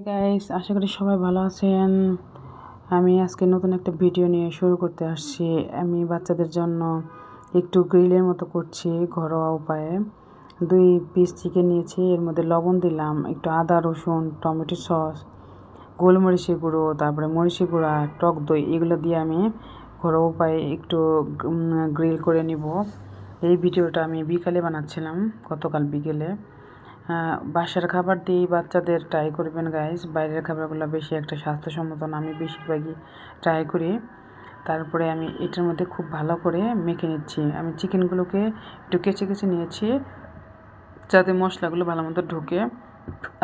Guys, আশা করি সবাই ভালো আছেন। আমি আজকে নতুন একটা ভিডিও নিয়ে শুরু করতে আসছি। আমি বাচ্চাদের জন্য একটু গ্রিলের মতো করছি ঘরোয়া উপায়ে। 2 পিস চিকেন নিয়েছি, এর মধ্যে লবণ দিলাম, একটু আদা রসুন টমেটো সস, গোলমরিচের গুঁড়ো, তারপরে মরিচের গুঁড়া, টক দই, এগুলো দিয়ে আমি ঘরোয়া উপায়ে একটু গ্রিল করে নিব। এই ভিডিওটা আমি বিকালে বানাচ্ছিলাম, গতকাল বিকেলে। বাসার খাবার দিয়েই বাচ্চাদের ট্রাই করবেন গাইস। বাইরের খাবারগুলো বেশি একটা স্বাস্থ্যসম্মত না, আমি বেশিরভাগই ট্রাই করি। তারপরে আমি এটার মধ্যে খুব ভালো করে মেখে নিচ্ছি। আমি চিকেনগুলোকে একটু কেচে কেচে নিয়েছি যাতে মশলাগুলো ভালো মতো ঢোকে।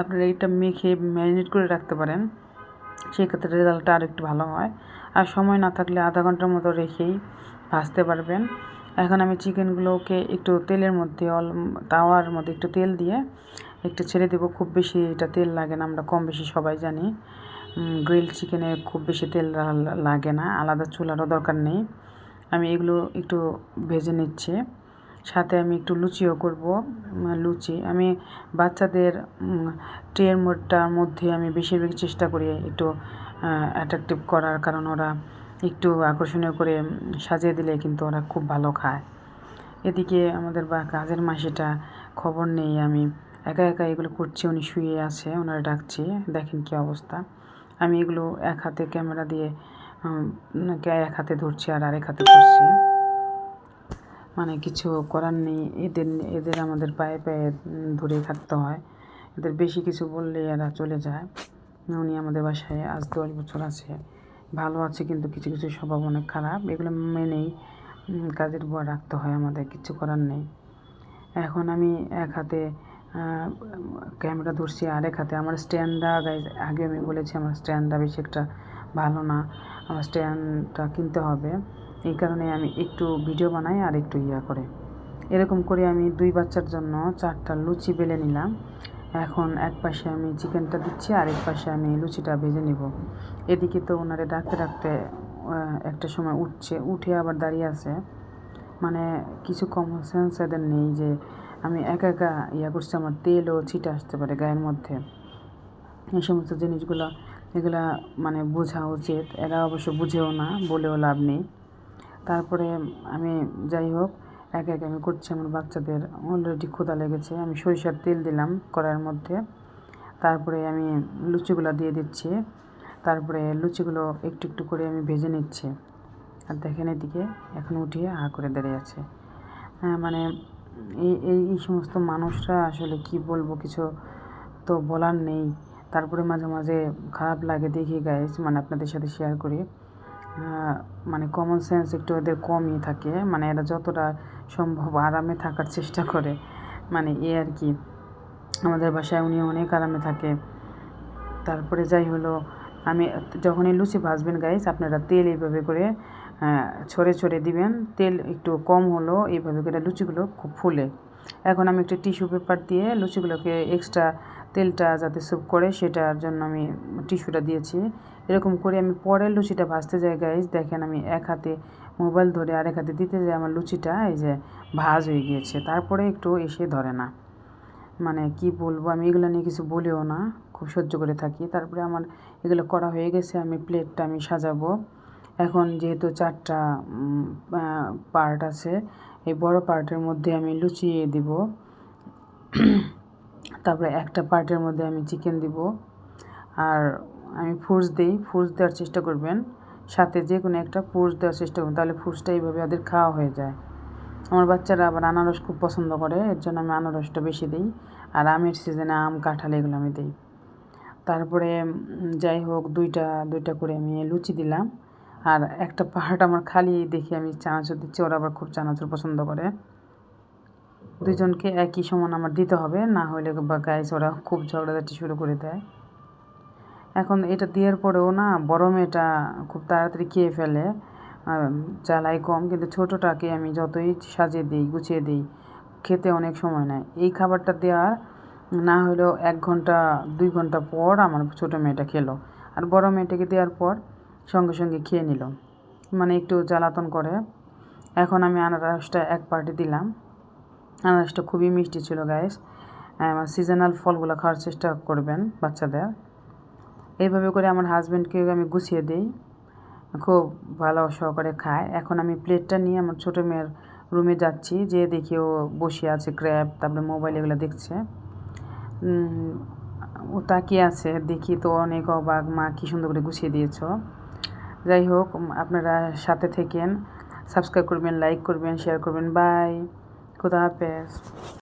আপনারা এটা মেখে ম্যারিনেট করে রাখতে পারেন, সেক্ষেত্রে রেজাল্টটা আর একটু ভালো হয়। আর সময় না থাকলে আধা ঘন্টার মতো রেখেই ভাজতে পারবেন। এখন আমি চিকেনগুলোকে একটু তেলের মধ্যে তাওয়ার মধ্যে একটু তেল দিয়ে একটু ছেড়ে দেবো। খুব বেশি এটা তেল লাগে না, আমরা কম বেশি সবাই জানি গ্রিল চিকেনে খুব বেশি তেল লাগে না, আলাদা চুলারও দরকার নেই। আমি এগুলো একটু ভেজে নিচ্ছি, সাথে আমি একটু লুচিও করব। লুচি আমি বাচ্চাদের ট্রের মধ্যে আমি বেশিরভাগ চেষ্টা করি একটু অ্যাট্রাকটিভ করার, কারণ ওরা একটু আকর্ষণীয় করে সাজিয়ে দিলে কিন্তু ওরা খুব ভালো খায়। এদিকে আমাদের কাজের মাসিটা খবর নেই, আমি একা একা এগুলো করছি, উনি শুয়ে আছে, ওনারা ডাকছি, দেখেন কী অবস্থা। আমি এগুলো এক হাতে ক্যামেরা দিয়ে এক হাতে ধরছি আর আরেক হাতে ধরছি, মানে কিছু করার নেই। এদের আমাদের পায়ে পায়ে ধরে থাকতে হয়, এদের বেশি কিছু বললে এরা চলে যায়। উনি আমাদের বাসায় আজ 10 বছর আছে, ভালো আছে, কিন্তু কিছু কিছু স্বভাব অনেক খারাপ। এগুলো মেনেই কাজের বুয়া রাখতে হয়, আমাদের কিছু করার নেই। এখন আমি এক হাতে ক্যামেরা ধরছি, আরেক হাতে আমার স্ট্যান্ডটা, আগে আমি বলেছি আমার স্ট্যান্ডটা বেশি একটা ভালো না, আমার স্ট্যান্ডটা কিনতে হবে। এই কারণে আমি একটু ভিডিও বানাই আর একটু করে এরকম করে আমি 2 বাচ্চার জন্য 4টা লুচি বেলে নিলাম। এখন এক পাশে আমি চিকেনটা দিচ্ছি, আরেক পাশে আমি লুচিটা ভেজে নিব। এদিকে তো ওনারে ডাকতে ডাকতে একটা সময় উঠে আবার দাঁড়িয়ে আছে, মানে কিছু কমন সেন্স এদের নেই যে আমি একা একা করছি, আমার তেলও ছিটে আসতে পারে গায়ের মধ্যে। এই সমস্ত জিনিসগুলো এগুলা মানে বোঝা উচিত, এরা অবশ্য বুঝেও না, বলেও লাভ নেই। তারপরে আমি যাই হোক একে একে আমি করছি। আমার বাচ্চাদের অলরেডি ক্ষুধা লেগেছে, আমি সরিষার তেল দিলাম কড়াইয়ের মধ্যে, তারপরে আমি লুচিগুলো দিয়ে দিচ্ছি, তারপরে লুচিগুলো একটু একটু করে আমি ভেজে নিচ্ছি। আর দেখেন এদিকে এখন উঠিয়ে করে দাঁড়িয়ে আছে। মানে এই সমস্ত মানুষরা আসলে কি বলবো, কিছু তো বলার নেই। তারপরে মাঝে মাঝে খারাপ লাগে দেখি গাইজ, মানে আপনাদের সাথে শেয়ার করি। মানে কমন সেন্স একটু এদের কমই থাকে, মানে এরা যতটা সম্ভব আরামে থাকার চেষ্টা করে, মানে আর কি। আমাদের বাসায় উনি অনেক আরামে থাকে। তারপরে যাই হলো, আমি যখনই লুচি ভাজবেন গাইজ, আপনারা তেল এইভাবে করে ছড়ে ছড়ে দিবেন। তেল একটু কম হলো এইভাবে করে লুচিগুলো খুব ফুলে। এখন আমি একটা টিস্যু পেপার দিয়ে লুচিগুলোকে এক্সট্রা তেলটা যাতে স্যুপ করে সেটার জন্য আমি টিস্যুটা দিয়েছি। এরকম করে আমি পরের লুচিটা ভাজতে যাই গাইজ, দেখেন আমি এক হাতে মোবাইল ধরে আরেক হাতে দিতে যাই, আমার লুচিটা এই যে ভাজ হয়ে গিয়েছে, তারপরে একটু এসে ধরে না। মানে কি বলবো, আমি এগুলো নিয়ে কিছু বলিও না, খুব সহ্য করে থাকি। তারপরে আমার এগুলো করা হয়ে গেছে, আমি প্লেটটা আমি সাজাবো। এখন যেহেতু 4টা পার্ট আছে, এই বড় পার্টের মধ্যে আমি লুচি দিব, তারপরে একটা পার্টের মধ্যে আমি চিকেন দিব। আর আমি ফ্রুটস দিই, ফ্রুটস দেওয়ার চেষ্টা করবেন, সাথে যে কোনো একটা ফ্রুটস দেওয়ার চেষ্টা করবেন, তাহলে ফ্রুটসটা এইভাবে ওদের খাওয়া হয়ে যায়। আমার বাচ্চারা আবার আনারস খুব পছন্দ করে, এর জন্য আমি আনারসটা বেশি দিই। আর আমের সিজনে আম কাঁঠাল এগুলো আমি দিই। তারপরে যাই হোক দুইটা করে আমি লুচি দিলাম, আর একটা পাহাড় আমার খালি দেখি আমি চানাচুর দিচ্ছি, ওরা আবার খুব চানাচুর পছন্দ করে। দুজনকে একই সমান আমার দিতে হবে, না হলে বা গাইস ওরা খুব ঝগড়াঝাটি শুরু করে দেয়। এখন এটা দেওয়ার পরেও না বড় মেয়েটা খুব তাড়াতাড়ি খেয়ে ফেলে, জ্বালাই কম, কিন্তু ছোটোটাকে আমি যতই সাজিয়ে দিই গুছিয়ে দিই খেতে অনেক সময় নেয়। এই খাবারটা দেওয়ার না হলেও 1 ঘন্টা 2 ঘন্টা পর আমার ছোটো মেয়েটা খেলো, আর বড় মেয়েটাকে দেওয়ার পর সঙ্গে সঙ্গে খেয়ে নিল, মানে একটু জ্বালাতন করে। এখন আমি আনারসটা এক পার্টি দিলাম, আনারসটা খুবই মিষ্টি ছিল গাইস। সিজনাল ফলগুলো খাওয়ার চেষ্টা করবেন বাচ্চাদের, এইভাবে করে আমার হাজব্যান্ডকে আমি গুছিয়ে দিই, খুব ভালো সহকারে খায়। এখন আমি প্লেটটা নিয়ে আমার ছোটো মেয়ের রুমে যাচ্ছি, যে দেখি ও বসে আছে ক্র্যাব, তারপরে মোবাইল এগুলো দেখছে। ও তাকিয়ে আছে, দেখি তো অনেক অবাক, মা কী সুন্দর করে গুছিয়ে দিয়েছ। যাই হোক, আপনারা সাথে থেকেন, সাবস্ক্রাইব করবেন, লাইক করবেন, শেয়ার করবেন। বাই, খোদা হাফেজ।